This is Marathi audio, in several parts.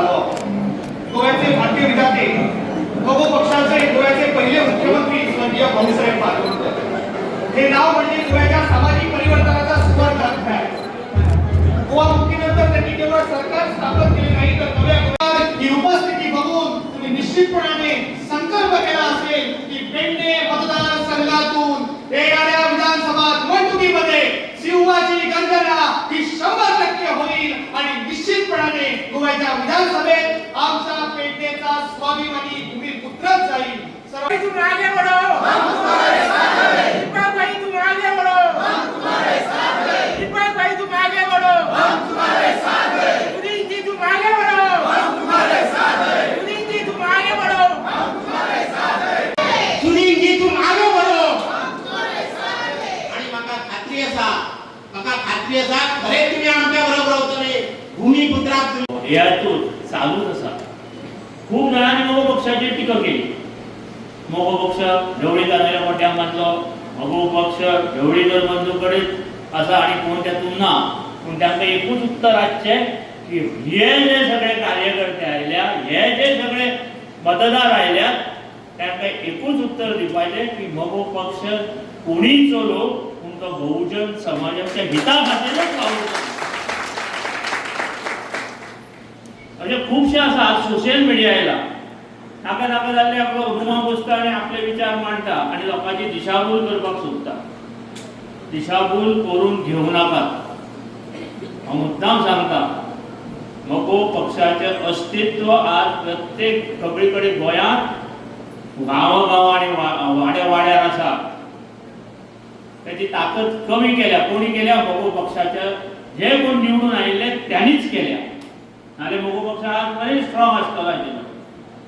चालवा. गोव्याचे भारतीय विद्यार्थी मगो पक्षाचे गोव्याचे पहिले मुख्यमंत्री स्वर्गीय भाऊसाहेब पालवणकर हे नाव म्हणजे गोव्याच्या सामाजिक परिवर्तनाचा सुवर्ण अध्याय आहे. गोवा मुक्तीनंतर त्यांनी केवळ सरकार स्थापन केले नाही तर नव्या ही उपस्थिती बघून तुम्ही निश्चितपणाने संकल्प केला असेल की पेडणे मतदारसंघातून येणाऱ्या विधानसभा निवडणुकीमध्ये सिंहाची गर्जना ही 100% होईल आणि निश्चितपणाने गोव्याच्या विधानसभेत आमचा पेडणेचा स्वाभिमानी भूमिपुत्रच जाईल. तुम आगे बढ़ो, हम तुम्हारे साथ हैं. दीपक भाई तुम आगे बढ़ो, हम तुम्हारे साथ हैं. दीपक भाई तुम आगे बढ़ो, हम तुम्हारे साथ हैं. सुनील जी तुम आगे बढ़ो, हम तुम्हारे साथ हैं. सुनील जी तुम आगे बढ़ो, हम तुम्हारे साथ हैं. सुनील जी तुम आगे बढ़ो, हम तुम्हारे साथ हैं. आणि माका खात्री असा खरे तुम्ही आमच्या बरोबर होतले भूमिपुत्राक तुम्ही यातून चालूच असा. खूप जणांनी मगो पक्षाची टीका केली. मगो पक्ष ढवळी जाणाऱ्या मोठ्या मानलो, मगो पक्ष ढवळीकर बंधूकडेच असा आणि कोणत्यातून ना. पण त्यांना एकूच उत्तर आजचे की हे जे सगळे कार्यकर्ते आयल्या, हे जे सगळे मतदार आयल्या, त्यांना एकूच उत्तर दिवपाचे की मगो पक्ष कोणी चलो तुमका बहुजन समाजाच्या हिता खातीरच वावरता. म्हणजे खूपशे असा आज सोशल मीडिया आयला नाका नाका जाल्ले आपलो रुमा बसता आणि आपले विचार मांडता आणि लोकांची दिशाभूल करपाक सोदता. दिशाभूल करून घेऊ नाका. हांव मुद्दाम सांगता, मगो पक्षाचे अस्तित्व आज प्रत्येक सगळीकडे गोंयांत गांवागांव आणि वाड्या वाड्यार आसा. त्याची ताकद कमी केल्या. कोणी केल्या? मगो पक्षाचे जे कोण निवडून आयिल्ले त्यांनीच केल्या. नाले मगो पक्ष आज बरेच स्ट्रॉंग आसतलो आशिल्लो.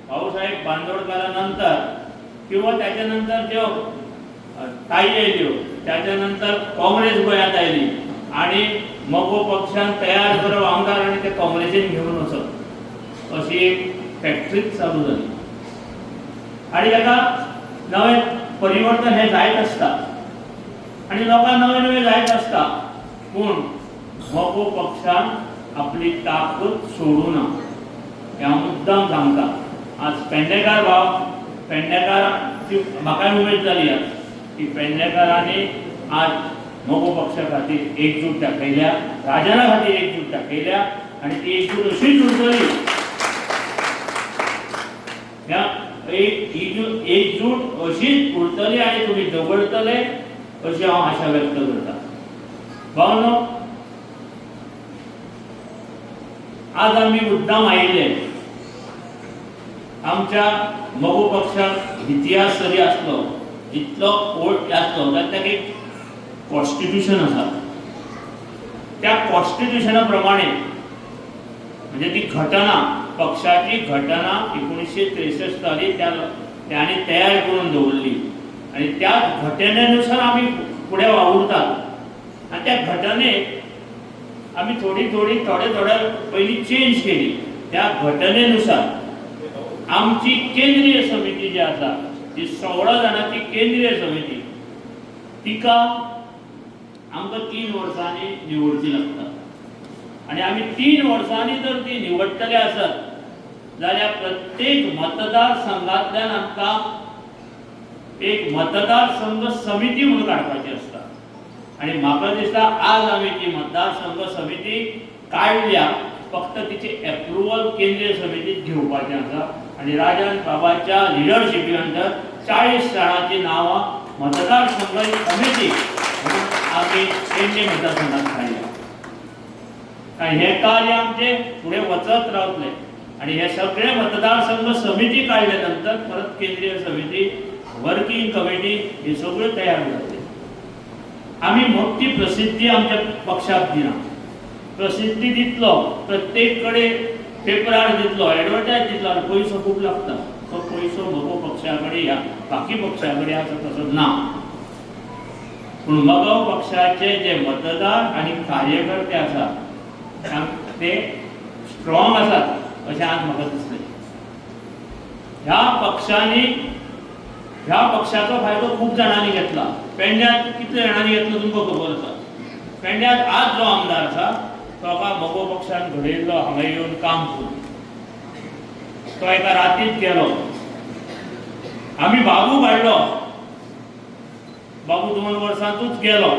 भाऊसाहेब बांदोडकरानंतर किंवा त्याच्यानंतर ज्यो ताई आयल्यो, त्याच्यानंतर काँग्रेस गोंयांत आयली आणि मगो पक्षान तयार करप आमदार आणि ते काँग्रेसीन घेऊन वचप अशी एक फॅक्टरीच चालू जाली. आणि ताका नवे परिवर्तन हे जायत आसता आणि लोकांक नवे नवे जायत आसता. पूण मगो पक्षान आपली ताकद सोडू ना. ह्या मुद्दाम सांगता. आज पेडणेकार भाव पेडणेकारांची म्हाका उमेद जाली आज की पेडणेकारांनी आज मगो पक्षा खातीर एकजूट दाखयल्या, राजना खातीर एकजूट दाखयल्या आणि ती एकजूट अशीच उरतली. ह्या एकजूट अशीच उरतली आणि तुम्ही दवरतले अशी हांव आशा व्यक्त करता. भावनो, आज आम्ही मुद्दाम आयिल्ले. आमच्या मगो पक्षाक इतिहास जरी असलो, इतलो ओल्ड आसलो तर ताका एक कॉन्स्टिट्यूशन आसा. त्या कॉन्स्टिट्यूशना प्रमाणे म्हणजे ती घटना, पक्षाची घटना 1963 साली त्यांनी तयार करून दवरली आणि त्या घटनेनुसार आम्ही पुढे वावुरतात. आणि त्या घटनेक आम्ही थोडे पहिली चेंज केली. त्या घटनेनुसार आमची केंद्रीय समिती जी आसा, ती 16 जाणांची केंद्रीय समिती, तिका आमकां 3 वर्सांनी निवडची लागता. आणि आम्ही 3 वर्सांनी जर ती निवडटले आसत जाल्यार प्रत्येक मतदारसंघांतल्यान आमकां एक मतदारसंघ समिती म्हणून काडपाची आसता. आणि म्हाका दिसता आज आमी ती मतदारसंघ समिती काडल्या, फक्त तिची अप्रुवल केंद्रीय समितीत घेवपाचें आसा. आणि राजन बाबाच्या लिडरशिपी अंडर 40 जाणांची नांवां मतदारसंघ समिती म्हणून आमी पेडणे मतदारसंघात काडल्या. आणि हे कार्य आमचे फुडें वचत रावतले. आणि हे सगळे मतदारसंघ समिती काडल्या नंतर परत केंद्रीय समिती, वर्किंग कमिटी हे सगळं तयार जातले. आम्ही मोठी प्रसिद्धी आमच्या पक्षाक दिना. प्रसिद्धी दितलो, प्रत्येक कडे पेपरार दितलो, एडवर्टायज दितलो, आणि पयसो खूप लागता. तो पयसो मगो पक्षाकडे या बाकी पक्षाकडे आसा तसो ना. पूण मगो पक्षाचे जे मतदार आणि कार्यकर्ते आसा ते स्ट्रॉंग आसात अशें आज म्हाका दिसलें. ह्या पक्षाचो फायदो खूप जाणांनी घेतला. पेडण्यात कितले जाणांनी घेतलो तुमकां खबर आसा. पेडण्यात आज जो आमदार आसा तो मगो पक्षान घडयल्लो हांगा येवन काम करून तो एका रातीत गेलो. आम्ही बाबू काढलो, बाबू 2 वर्सांतूच गेलो.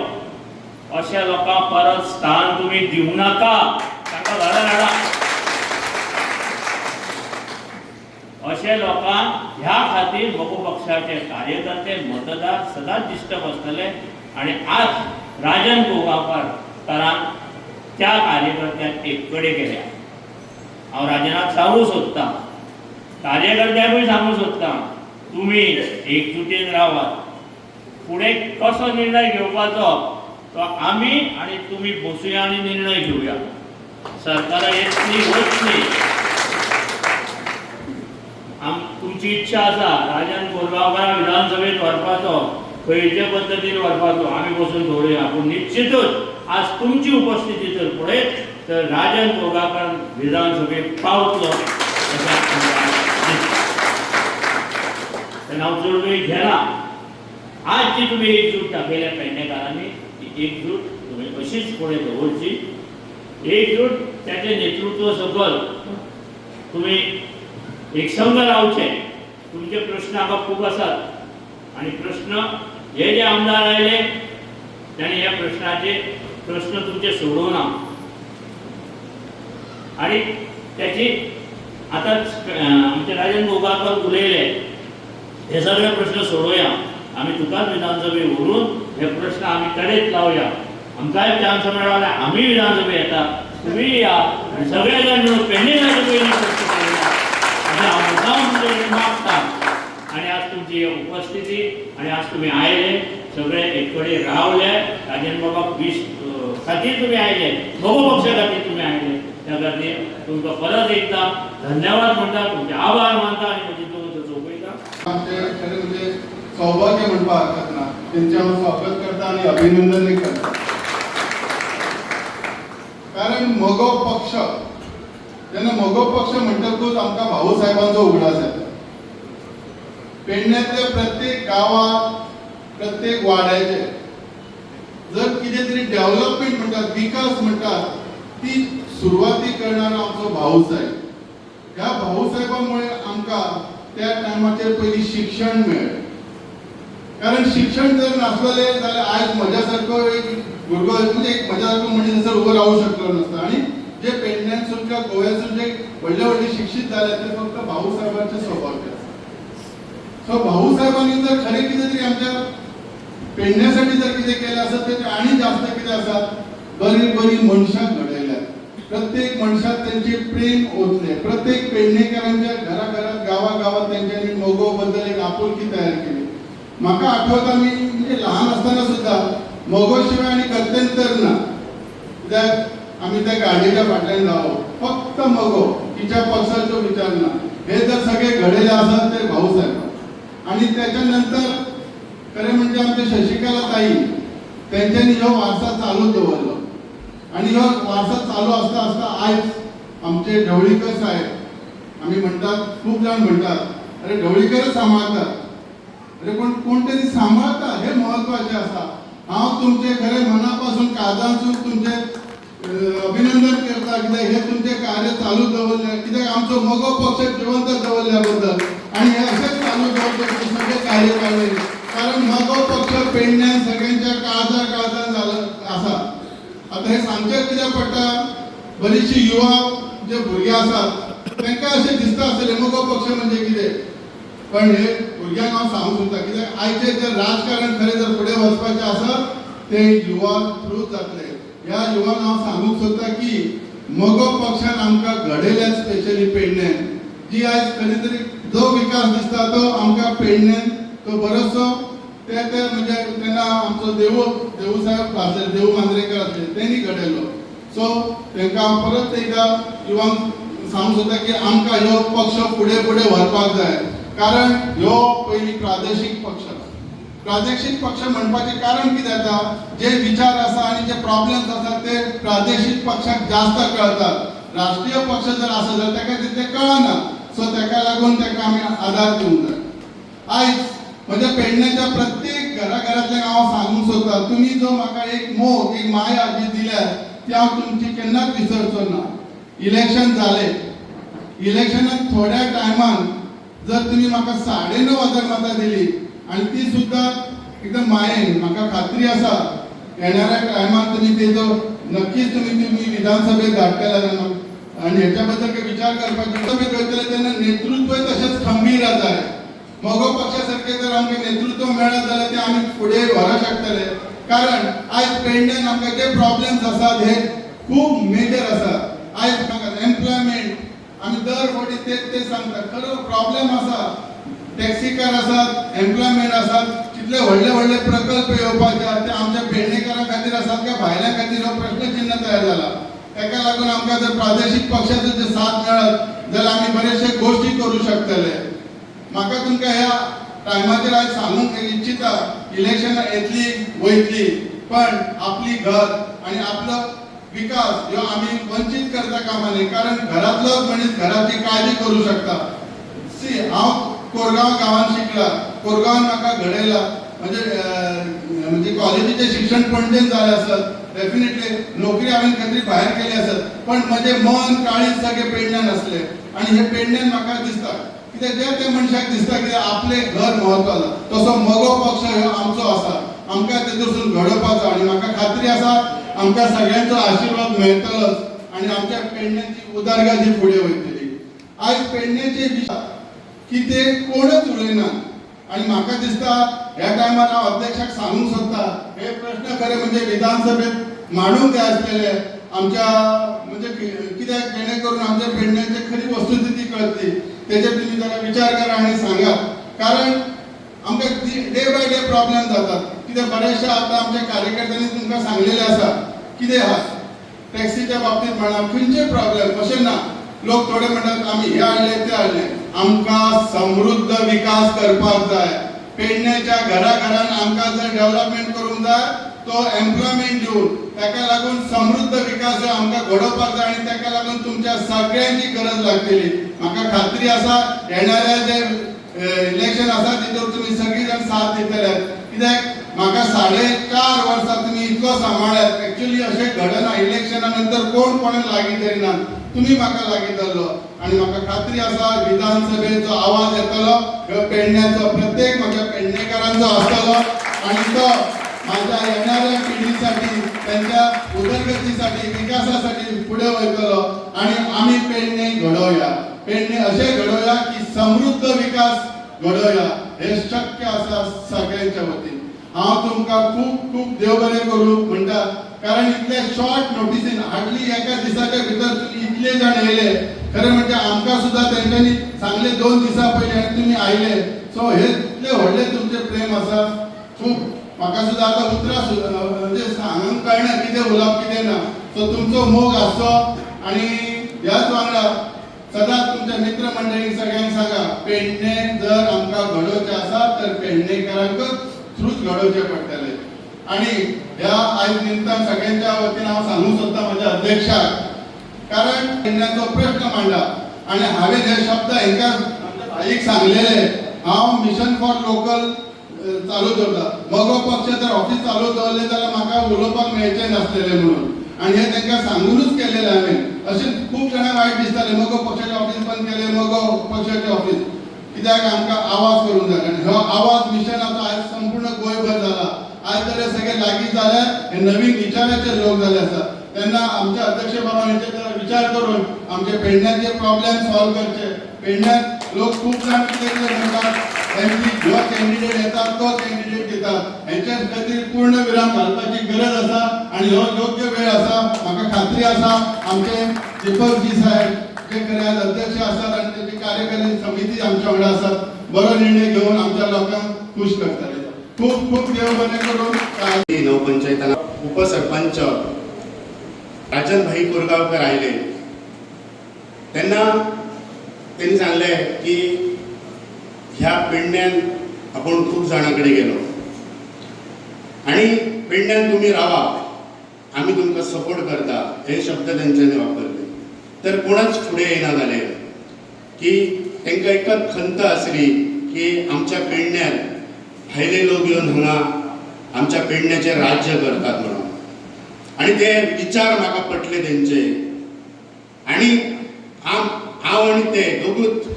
अशा लोकांक परत स्थान तुम्ही दिवं नाका, तांकां घरा हाडा. अशे लोकांक ह्या खातीर मगो पक्षाचे कार्यकर्ते मतदार सदांच डिस्टर्ब आसतले. आणि आज राजन गोगावकरान त्या कार्यकर्त्यांक एक कडेन केल्या. हांव राजनाक सांगूंक सोदतां, कार्यकर्त्यांकूय सांगूंक सोदतां, तुमी एकजुटीन रावात. फुडें कसो निर्णय घेवपाचो तो आमी आनी तुमी बसुया आनी निर्णय घेवया. सरकारां येतली वचली. तुमची इच्छा आसा राजन गोगावकराक विधानसभेत व्हरपाचो, खंयचे पद्दतीन व्हरपाचो आमी बसून धोरुया. पूण निश्चितूच आज तुमची उपस्थिती जर पळयत तर राजन गोगावकर विधानसभेत पावतलो अशें आमकां दिसता. हांव चड वेळ घेना. आज जी तुमी एकजूट दाखयल्या पेडणेकारांनी, ती एकजूट तुमी अशीच फुडें दवरची. एकजूट त्याचे नेतृत्व सकल तुमी एकसंग रावचे. तुमचे प्रश्न हांगा खूब आसात आनी प्रश्न जे आमदार आयले तांणी ह्या प्रश्नाचे प्रश्न तुमचे सोडोवना. आणि त्याची आतांच आमचे राजन गोगावकर उलयले, हे सगळे प्रश्न सोडोवया. आमी तुकाच विधानसभेत व्हरून हे प्रश्न आमी कडेच लावया. आमकांय चान्स मेळ्ळो जाल्यार आमी विधानसभेत येता, तुमी या, सगळे जाण मिळून पेडणेकाराचे पयलीं प्रश्न सोडोवया अशें हांव मुद्दाम तुमचे कडेन मागतां. आणि आज तुमची उपस्थिती आणि आज तुम्ही आयले, सगळे एक कडेन रावले. राजन बाबा खातीर तुम्ही आयले, मगो पक्षा खातीर तुम्ही आयले. त्या खातीर तुमकां परत एकदा धन्यवाद म्हणटा, तुमचे आभार मानता आणि म्हजी दोन चौकयता. आमचे खरें म्हणजे सौभाग्य म्हणपाक हरकत ना. तेंचे हांव स्वागत करता आणि अभिनंदनय करता. कारण मगो पक्ष जेन्ना मगो पक्ष म्हणटकूच आमकां भाऊ साहेबांचो उगडास येता. पेडण्यातल्या प्रत्येक गावात, प्रत्येक वाड्याचे जर कितें तरी डेव्हलपमेंट म्हणटात, विकास म्हणटात, ती सुरवाती करणारो आमचो भाऊ साहेब. ह्या भाऊ साहेबामुळे आमकां त्या टायमाचेर पयलीं शिक्षण मेळ्ळें. कारण शिक्षण जर नासलेलें जाल्यार आयज म्हज्या सारको एक भुरगो म्हणजे एक म्हज्या सारको मनीस थंयसर उबो रावूंक शकलो नासता. आणि जे पेडण्यासून किंवा गोव्यासून जे व्हडले व्हडले शिक्षीत जाले ते फक्त भाऊ साहेबांचे सौभाग्य आसा. सो भाऊ साहेबांनी जर खरें कितें तरी आमच्या पेडण्यासाठी जर कितें केलें आसत तर आनी जास्त कितें आसा, बरी बरी मनशां घडयल्यात. प्रत्येक मनशाक तेंचे प्रेम ओतले. प्रत्येक पेडणेकारांच्या घराघरात गावागावात तेंच्यांनी मोगो बद्दल एक आपुलकी तयार केली. म्हाका आठवता मी म्हणजे ल्हान आसतना सुद्धा मोगो शिवाय आनी गत्यंतर ना. कित्याक आमी त्या गाडयेच्या फाटल्यान रावप, फक्त मोगो, तिच्या पक्षाचो विचार ना. हे जर सगळे घडयले आसत तर भाऊ साहेब. आणि त्याच्या नंतर खरें म्हणजे आमचे शशिकला ताई तेंच्यांनी ह्यो वारसा चालू दवरलो. आणि ह्यो वारसा चालू आसता आसता आयज आमचे ढवळीकर साहेब, आमी म्हणटात खूब जाण म्हणटात अरे ढवळीकरच सांबाळतात. अरे पण कोण तरी सांबाळता हे महत्वाचे आसा. हांव तुमचे खरें मनापासून काळजांतसून तुमचे अभिनंदन करता, कित्याक हे तुमचे कार्य चालू दवरले, कित्याक आमचो मगो पक्ष जिवंत दवरल्या बद्दल. आणि हे असेच चालू दवरचे सगळे कार्यकर्ते. कारण मगो पक्ष पेडण्यान सगळ्यांच्या काळजान झालं आसा. आता हे सांगचें कित्याक पडटा, बरीचशी युवा जे भुरगे आसात तांकां अशें दिसता आसतलें मगो पक्ष म्हणजे कितें. पण हे भुरग्यांक हांव सांगूंक सोदता, कित्याक आयचे जे राजकारण खरें जर फुडें वचपाचें आसत ते युवा थ्रूच जातलें. ह्या युवांक हांव सांगूंक सोदता की मगो पक्षान आमकां घडयल्यात, स्पेशली पेडण्यान. जी आयज खरी तरी जो विकास दिसता तो आमकां पेडण्यान तो बरोसो ते म्हणजे तेन्ना आमचो देवू साहेब आसले, देवू मांद्रेकर आसले, तेणी घडयलो. सो तांकां हांव परत एकदां युवांक सांगूंक सोदता की आमकां ह्यो पक्ष फुडें फुडें व्हरपाक जाय. कारण ह्यो पयलीं प्रादेशीक पक्ष. प्रादेशीक पक्ष म्हणपाचें कारण कितें जाता, जे विचार आसा आनी जे प्रॉब्लेम्स आसात ते प्रादेशीक पक्षाक जास्त कळटात. राष्ट्रीय पक्ष जर आसत जाल्यार ताका तितलें कळना. सो ताका लागून ताका आमी आदार दिवंक जाय. आयज म्हज्या पेडण्याच्या प्रत्येक घराघरांतल्यान हांव सांगूंक सोदता, तुमी जो म्हाका एक मोग, एक माया जी दिल्या ती हांव तुमची केन्नाच विसरचो ना. इलेक्शन जालें, इलेक्शनात थोड्या टायमान जर तुम्ही म्हाका 9.5 मतां दिली आणि ती सुद्धा एकदम मायेन, म्हाका खात्री आसा येणाऱ्या टायमार तुम्ही तेजो नक्कीच तुम्ही विधानसभेत धाडटले आणि ह्याच्याबद्दल काही विचार करपाचे सभेत वयतले तेन्ना नेतृत्व तशेंच खंबीर जाय. मोगो पक्षासारखे जर आमकां नेतृत्व मेळत जाल्यार ते आमी फुडें व्हरपाक शकतले. कारण आयज पेडण्यान आमकां जे प्रॉब्लेम्स आसात हे खूब मेजर आसा. आयज म्हाका एम्प्लॉयमेंट आमी दर फावटी ते सांगतात, खरो प्रॉब्लेम आसा. टॅक्सीकार आसात, एम्प्लॉयमेंट आसात, कितले व्हडले प्रकल्प येवपाचे आसात ते आमच्या पेडणेकारां खातीर आसात काय भायल्या खातीर हो प्रश्नचिन्ह तयार जाला. ताका लागून आमकां जर प्रादेशीक पक्षाचो जर साथ मेळत जाल्यार आमी बरेचशे गोष्टी करू शकतले. म्हाका तुमकां ह्या टायमाचेर आयज सांगूंक इच्छिता, इलेक्शनां येतली वयतली, पण आपली घर आणि आपलो विकास ह्यो आमी वंचित करता कामा नये. कारण घरातलो मनीस घराची काळजी करू शकता. हांव कोरगांव गांवांत शिकला, कोरगांवान म्हाका घडयला. म्हणजे कॉलेजीचे शिक्षण पणजेन जालें आसत, डेफिनेटली नोकरी हांवें खंय भायर केली आसत, पण म्हजें मन काळीज सगळें पेडण्यान आसलें. आणि हे पेडण्यान म्हाका दिसता कित्याक त्या मनशाक दिसता की आपले घर म्हत्वाचो. तसो मोगो पक्ष ह्यो आमचो आसा, आमकां तेतून घडोवपाचो. आणि म्हाका खात्री आसा आमकां सगळ्यांचो आशिर्वाद मेळटलोच आणि आमच्या पेडण्याची उदरगत ही फुडें वयतली. आयज पेडण्याचे की ते कोणच उलयना. आणि म्हाका दिसता ह्या टायमार हांव अध्यक्षाक सांगूंक सोदता, हे प्रश्न खरे म्हणजे विधानसभेत मांडूंक जाय आसलेले आमच्या, म्हणजे कित्याक जेणे करून आमच्या पेडण्याची खरी वस्तुस्थिती कळटली. तेजेर तुम्ही जरा विचार करा आणि सांगा. कारण आमकां डे बाय डे प्रॉब्लेम जातात. कित्याक बरेचशे आतां आमच्या कार्यकर्त्यांनी तुमकां सांगलेले आसा कितें आहा टॅक्सीच्या बाबतीत म्हणा खंयचे प्रॉब्लेम अशें ना. लोक थोडे म्हणटात आमी हे हाडले ते हाडले. आमकां समृद्ध विकास करपाक जाय. पेडण्याच्या घराघरान आमकां जर डेव्हलपमेंट करूंक जाय तो एम्प्लॉयमेंट दिवन ताका लागून समृद्ध विकास आमकां घडोवपाक जाय. आणि ताका लागून तुमच्या सगळ्यांची गरज लागतली. म्हाका खात्री आसा येणाऱ्या जे इलेक्शन आसा तितूर तुम्ही सगळी जाण साथ दितले. कित्याक म्हाका 4.5 वर्सां तुम्ही इतलो सांबाळ्यात. एक्चुअली अशें घडना, इलेक्शना नंतर कोण कोणाक लागीं धरिना, तुम्ही म्हाका लागीं धरलो. आणि म्हाका खात्री आसा विधानसभेचो आवाज येतलो ह्यो पेडण्याचो प्रत्येक म्हाज्या पेडणेकारांचो आसतलो. आणि तो माझ्या येणाऱ्या पिढीसाठी, त्यांच्या उदरगतीसाठी, विकासासाठी पुढे वयतलो. आणि आम्ही पेडणे घडोवया, पेडणे असे घडोवया की समृद्ध विकास घडोवया. हे शक्य आसा सगळ्यांच्या वतीन. हांव तुमकां खूप खूप देव बरें करूं म्हणटा. कारण इतले शॉर्ट नोटिसीन हार्डली एका दिसाच्या भितर तुम्ही इतले जाण येयले. खरें म्हणजे आमकां सुद्धा तेंच्यांनी सांगले 2 दिसां पयलीं आनी तुमी आयले. सो हे इतले व्हडले तुमचे प्रेम आसा. खूप म्हाका सुद्धा आता उतरां म्हणजे सांगूंक कळना कितें उलोवप कितें ना. सो तुमचो मोग आसचो. आणि ह्याच वांगडा सदांच तुमच्या मित्र मंडळींक सगळ्यांक सांगा, पेडणे जर आमकां घडोवचें आसा तर पेडणेकारांकच थ्रूच घडोवचें पडटलें. आणि ह्या आयज निमतान सगळ्यांच्या वतीन हांव सांगूंक सोदता म्हज्या अध्यक्षाक, कारण पेडण्याचो प्रश्न मांडला. आणि हांवें हे शब्द हांकां आमच्या भाईक सांगलेले, हांव मिशन फॉर लोकल चालू दवरता. मोगो पक्ष जर ऑफिस चालू दवरलें जाल्यार म्हाका उलोवपाक मेळचें नासलेलें म्हणून. आणि हे तांकां सांगूनच केलेलें हांवें. अशें खूब जाणांक वायट दिसतालें मोगो पक्षाचें ऑफिस बंद केलें, मोगो पक्षाचें ऑफिस. कित्याक आमकां आवाज करूंक जाय. आनी हो आवाज मिशनाचो आयज संपूर्ण गोंयभर जाला. आज जर हे सगळे लागीं जाले, हे नवीन विचाराचे लोक जाले आसा, तेन्ना आमच्या अध्यक्ष बाबान हेचेर विचार करून आमचे पेडण्याचे प्रॉब्लेम सॉल्व करचे. पेडण्यात लोक खूब जाण कितें म्हणटात, जो कॅन्डिडेट येता तो कॅन्डिडेट दितात. हेच्या खातीर पूर्ण विराम घालपाची गरज आसा. आणि हो योग्य वेळ आसा. म्हाका खात्री आसा आमचे दीपकजी साहेब जे खरे आज अध्यक्ष आसात आणि त्याची कार्यकारी समिती आमच्या वांगडा आसात, बरो निर्णय घेऊन आमच्या लोकांक खुश करतले. खूप खूप देव बरें करून. नवपंचायताला उपसरपंच राजन भाई कोरगावकर आयले तेन्ना त्यांनी सांगले की ह्या पेडण्यान आपण खूप जाणांकडे गेलो आणि पेडण्यान तुम्ही रावा, आम्ही तुमकां सपोर्ट करता, हे शब्द तेंच्यांनी वापरले. तर कोणच फुडें येना जाले की तांकां एकच खंत आसली की आमच्या पेडण्यान भायले लोक येवन हांगा आमच्या पेडण्याचेर राज्य करतात म्हणून. आणि ते विचार म्हाका पटले तेंचे. आणि हांव आनी ते दोगूच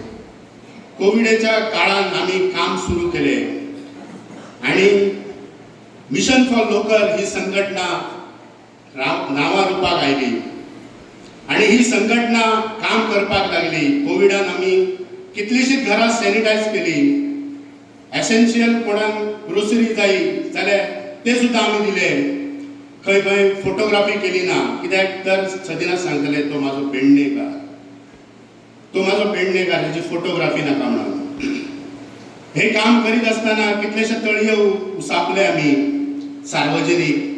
कोविडच्या काळात आम्ही काम सुरू केले आणि मिशन फॉर लोकल ही संघटना नावा रुपाक आयली आणि ही संघटना काम करपाक लागली. कोविडान आम्ही कितलीशीच घरां सॅनिटायज केली. एसेन्शियल कोणाक ग्रोसरी जाय जाल्यार ते सुद्दां आमी दिले. खंय खंय फोटोग्राफी केली ना, कित्याक तर सदिना सांगतले तो म्हाजो पेडणेकार, तो म्हाजो पेडणेकार, हेजी फोटोग्राफी नाका म्हणून. हे काम करीत असताना कितलेशे तळये उसापले आमी सार्वजनीक.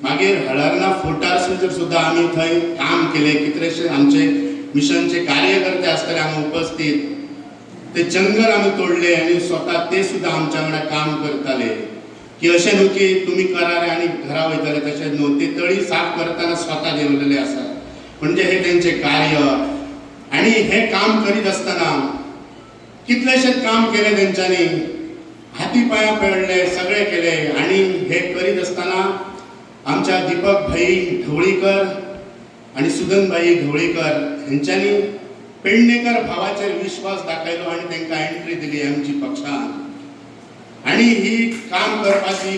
मागीर हळर्णा फोर्टार सुद्दां आमी थंय काम केले. कितलेशे आमचे मिशनचे कार्यकर्ते आसतले हांगा उपस्थित. ते जंगल आमी तोडले आणि स्वता ते सुद्दां आमच्या वांगडा काम करताले की अशें न्हू की तुमी करा रे आनी घरा वयतले, तशें न्हू. ते तळी साफ करताना स्वता जेवलेले आसा. म्हणजे हे तेंचे कार्य. आणि हे काम करीत असताना कितलेशेच काम केले तेंच्यांनी. हाती पांयां पडले, सगळे केले. आणि हे करीत असताना आमच्या दीपक भाई ढवळीकर आणि सुगंधबाई ढवळीकर हेंच्यांनी पेडणेकर भावाचेर विश्वास दाखयलो आणि तांकां एंट्री दिली आमची पक्षान. आणि ही काम करपाची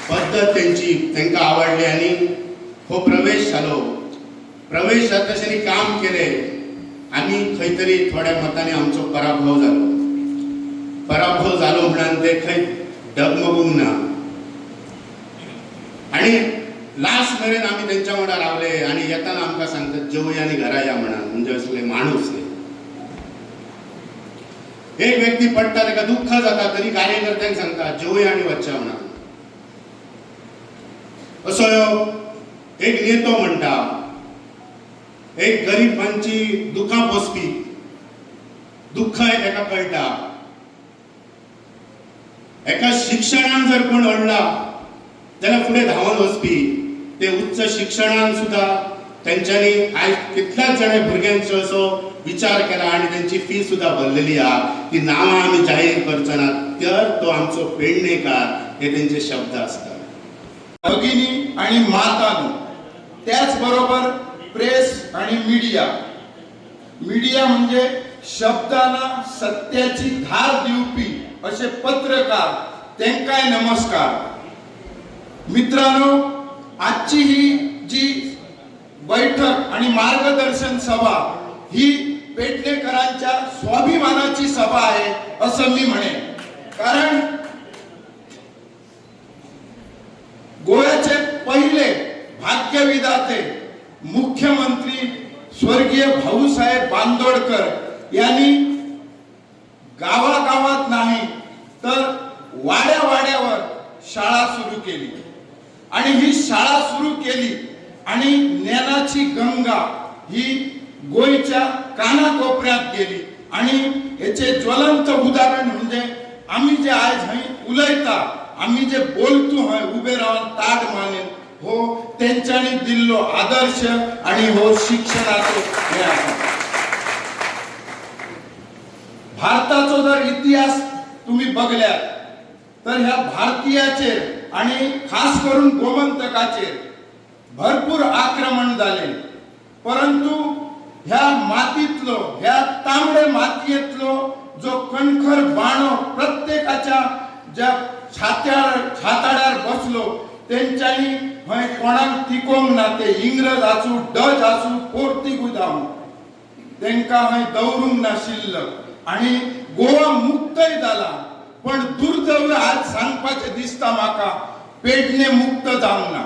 पद्धत तेंची तांकां आवडली आणि हो प्रवेश जालो. प्रवेश जातशें काम केले. आमी खंय तरी थोड्या मतांनी आमचो पराभव जालो. पराभव जालो म्हणून ते खंय डगमगूंक ना. आणि लास्ट मेरेन आमी तेंच्या वांगडा रावले आणि येताना आमकां सांगतात जेवया आनी घरा या म्हणून. म्हणजे असले माणूस. एक व्यक्ती पडटा ताका दुःख जाता तरी कार्यकर्त्यांक सांगता जेवया आनी वचया म्हणून. असो एक नेतो म्हणटा, एक गरिबांची दुखां पोसपी, दुःख एका कळटा. एका शिक्षणान जर कोण अडला जाल्यार फुडें धांवन वचपी. ते उच्च शिक्षणान सुद्धा तेंच्यांनी आयज कितल्याच जाणे भुरग्यांचो असो विचार केला आणि त्यांची फी सुद्धा भरलेली आहा. ती नावां आमी जाहीर करचो ना. तर तो आमचो पेडणेकार हे तेंचे शब्द असतात. भगिनी आणि मातांनो, त्याचबरोबर प्रेस आणि मीडिया. मीडिया म्हणजे शब्दांना सत्याची धार दिवपी असे पत्रकार, तेंकाय नमस्कार. मित्रांनो, आजची ही जी बैठक आणि मार्गदर्शन सभा ही पेडणेकरांच्या स्वाभिमानाची सभा आहे असं मी म्हणेन. कारण गोव्याचे पहिले भाग्यविधाते मुख्यमंत्री स्वर्गीय भाऊसाहेब बांदोडकर यांनी गावागावात नाही तर वाड्यावाड्यावर शाळा सुरू केली. आणि ही शाळा सुरू केली आणि ज्ञानाची गंगा ही गोयच्या कानाकोपऱ्यात गेली. आणि याचे ज्वलंत उदाहरण म्हणजे आम्ही जे आज हय उलयता, आम्ही जे बोलतो हय उभे राहून ताट मानेन, हो तेंच्यांनी दिल्लो आदर्श आणि हो शिक्षणाचो हे आसा. भारताचो जर इतिहास तुम्ही बघल्यात तर ह्या भारतीयाचेर आणि खास करून गोमंतकाचेर भरपूर आक्रमण झाले. परंतु ह्या मातीतलो, ह्या तांबडे मातयेतलो जो कणखर बाणो प्रत्येकाच्या ज्या छाताड्यार बसलो तेंच्यांनी हय कोणाक तिकोंक ना. ते इंग्रज आसूं, डच आसूं, पोर्तुगीज आसूं, तेंकां हय दवरूंक नाशिल्लं. आणि गोवा मुक्तय जाला. पण दुर्दैव आज सांगपाचें दिसता म्हाका, पेडणे मुक्त जावंक ना.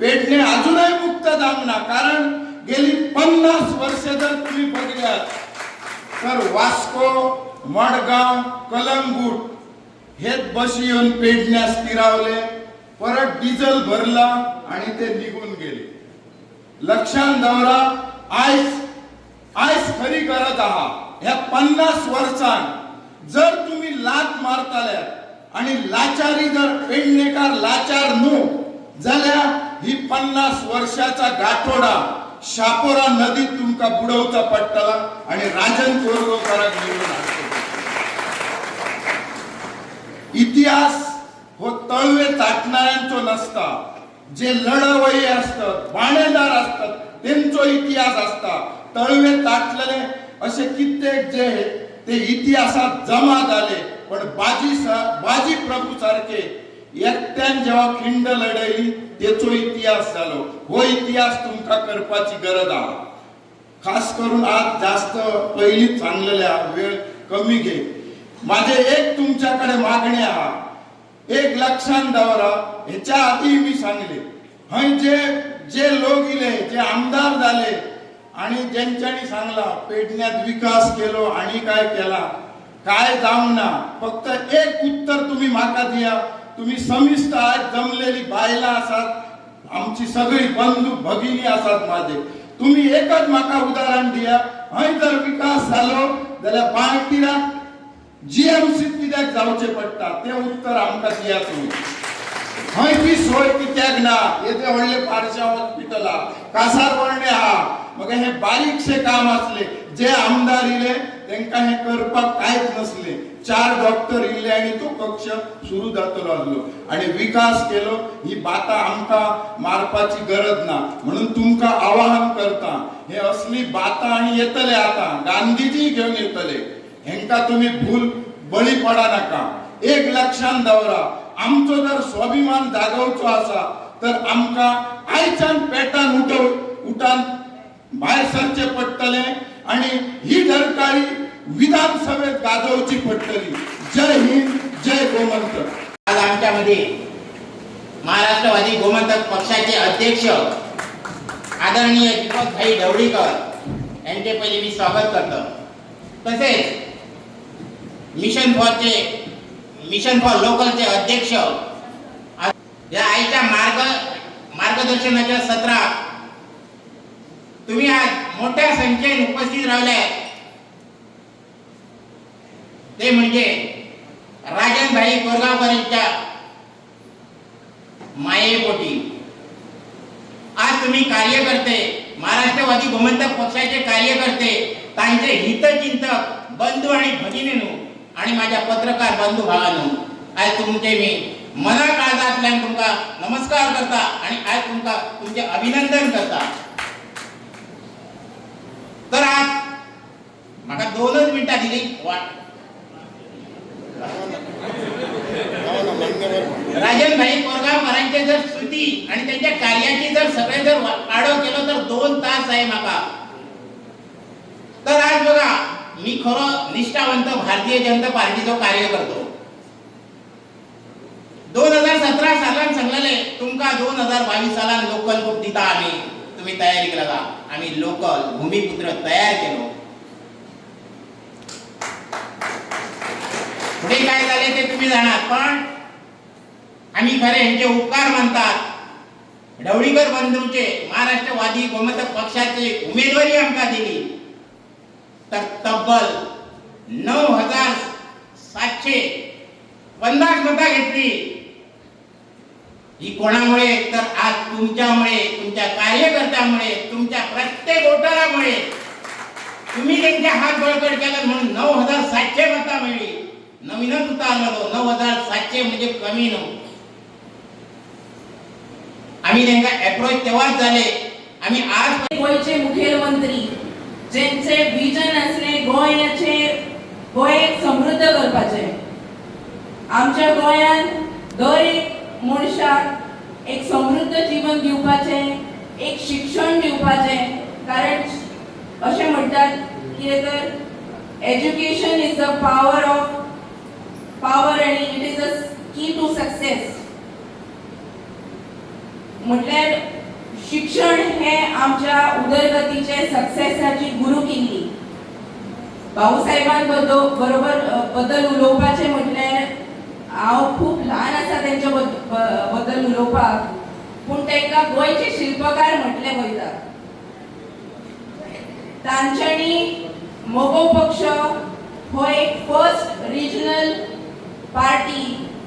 पेडणे अजूनही मुक्त जावंक ना. कारण गेली 50 वर्ष जर तुम्ही बघल्यात तर वास्को, मडगाव, कलंगूट हेच बशी येऊन पेडण्यास स्थिरावले. परत डिझेल भरला आणि ते निघून गेले. लक्षात दवरा, आयज खरी गरज आहा. ह्या 50 वर्षांत जर तुम्ही लात मारताल्यात आणि लाचारी जर पेडणेकार लाचार न्हू जाल्यार ही 50 वर्षाचा गाठोडा शापोरा नदीत तुमका बुडवचा पडटला आणि राजन कोरगांवकाराक निवडून हाडटलो. इतिहास हो तळवे चाटणाऱ्यांचो नसता. जे लढवय्ये असतात, बाणेदार असतात तेंचो इतिहास असता. तळवे ताटलेले असे कित्येक जे ते इतिहासात जमा झाले. पण बाजी प्रभू सारखे एकट्यान जेव्हा खिंड लढयली तेचो इतिहास झालो. हो इतिहास तुमका करपाची गरज आहे. खास करून आज जास्त पहिलीच सांगलेल्या वेळ कमी घे. माझे एक तुमच्याकडे मागणी आहे. एक लक्षात दवरा. ह्याच्या आधी मी सांगले हय जे लोक इले जे आमदार झाले आणि ज्यांच्यानी सांगला पेडण्यात विकास केलो आणि काय केला काय जाऊ ना. फक्त एक उत्तर तुम्ही माका दिया. तुम्ही समिस्त आज जमलेली बायला आसात. आमची सगळी बंधू भगिनी आसात माझे. तुम्ही एकच माका उदाहरण दिया. हय जर विकास झालो जाल्यार बाळकिरा जीएमसीत कित्याक जावचे पडटा ते उत्तर आमकां दिया तुम्ही. हय ती सोय कित्याक ना. येते व्हडले पारशा हॉस्पिटल हा कासार वर्णे हा. मग हे बारीकशे काम असले जे आमदार इले त्यांना हे करपाक कांयच नसले. 4 डॉक्टर इल्ले आणि तो कक्ष सुरू जातलो असलो आणि विकास केलो. ही बाता आमकां मारपाची गरज ना. म्हणून तुमका आवाहन करता हे असली बाता आणि येतले आता गांधीजी घेऊन येतले. हेंका तुम्ही भूल बळी पडा नका. एक लक्षात दवरा. आमचो जर स्वाभिमान जागवचो असा तर आमकां आयच्यान पेटान उठान भायर सरचे पडटले आणि ही धरकारी विधानसभेत गाजवची पडटली. जय हिंद जय गोमंतक. आज आमच्यामध्ये महाराष्ट्रवादी गोमंतक पक्षाचे अध्यक्ष आदरणीय दीपकभाई ढवळीकर यांचे पहिले मी स्वागत करतो. तसेच मिशन फॉर लोकलचे अध्यक्ष या आईच्या मार्गदर्शनाच्या सत्रात तुम्ही आज मोठ्या संख्येने उपस्थित राहिले ते म्हणजे राजनभाई कोरगावकरांच्या मायेपोटी आज तुम्ही कार्यकर्ते महाराष्ट्रवादी गोमंतक पक्षाचे कार्यकर्ते त्यांचे हितचिंतक बंधू आणि भगिनींनो आणि माझ्या पत्रकार बंधू भावांनो आज तुमचे मी मना काळजातल्यान तुमका नमस्कार करता आणि आज तुमचे अभिनंदन करता. तर आज माका 2च मिनिटां दिली. राजनभाई कोरगावकरांचे जर स्तुती आणि त्यांच्या कार्याची जर सगळे जर आढावा केलो तर 2 तास आहे माका. तर आज बघा मी खरं निष्ठावंत भारतीय जनता पार्टीचो कार्य करतो. 2017 सालान सांगलेले तुमका 2022 सालान लोकल खूप दिता आम्ही. तुम्ही तयारी केला का. आम्ही लोकल भूमिपुत्र तयार केलो. पुढे काय झाले ते तुम्ही जाणार. पण आम्ही खरे यांचे उपकार मानतात. ढवळीकर बंधूंचे महाराष्ट्रवादी गोमंतक पक्षाचे उमेदवारी आमका दिली तर तब्बल 9,750 मतं घेतली. ही कोणामुळे तर आज तुमच्यामुळे तुमच्या कार्यकर्त्यामुळे तुमच्या प्रत्येक वोटरामुळे तुम्ही त्यांचे हात बळकट केलं म्हणून 9,700 मतं मिळली. नवीनच उतारलो 9,700 म्हणजे कमी नव्हतं. आम्ही त्यांना अप्रोच तेव्हाच झाले. आम्ही आज गोयचे मुखेलमंत्री ज्यांचे विजन असले गोय समृद्ध करपाचे. आमच्या गोयान दर एक मनशाक एक समृद्ध जीवन दिवपाचे एक शिक्षण दिवपाचे. कारण असे म्हणतात की तर एज्युकेशन इज द पॉवर आणि it is the key to success. म्हटल्यार शिक्षण हे आमच्या उदरगतीचे सक्सेसाची गुरु किल्ली. भाऊसाहेबां बद्दल उलोवपाचे म्हटल्यार हांव खूप ल्हान आसा त्यांच्या बद्दल उलोवपाक. पूण तांकां गोंयचे शिल्पकार म्हटले वयता. तांच्यांनी मोगो पक्ष हो एक फर्स्ट रिजनल पार्टी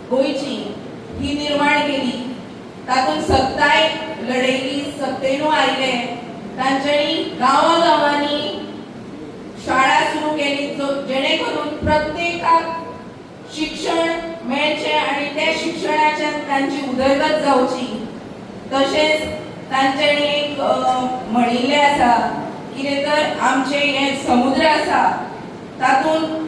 गोंयची ही निर्माण केली. तातूंत सत्ताय लढयली. सत्तेनू आयले. तांच्यांनी गांवांनी शाळा सुरू केली जेणे करून प्रत्येकाक शिक्षण मेळचे आणि त्या शिक्षणाच्यान तांची उदरगत जावची. तशेंच तांच्यांनी एक म्हणिल्लें आसा कितें तर आमचे हे समुद्र आसा तातूंत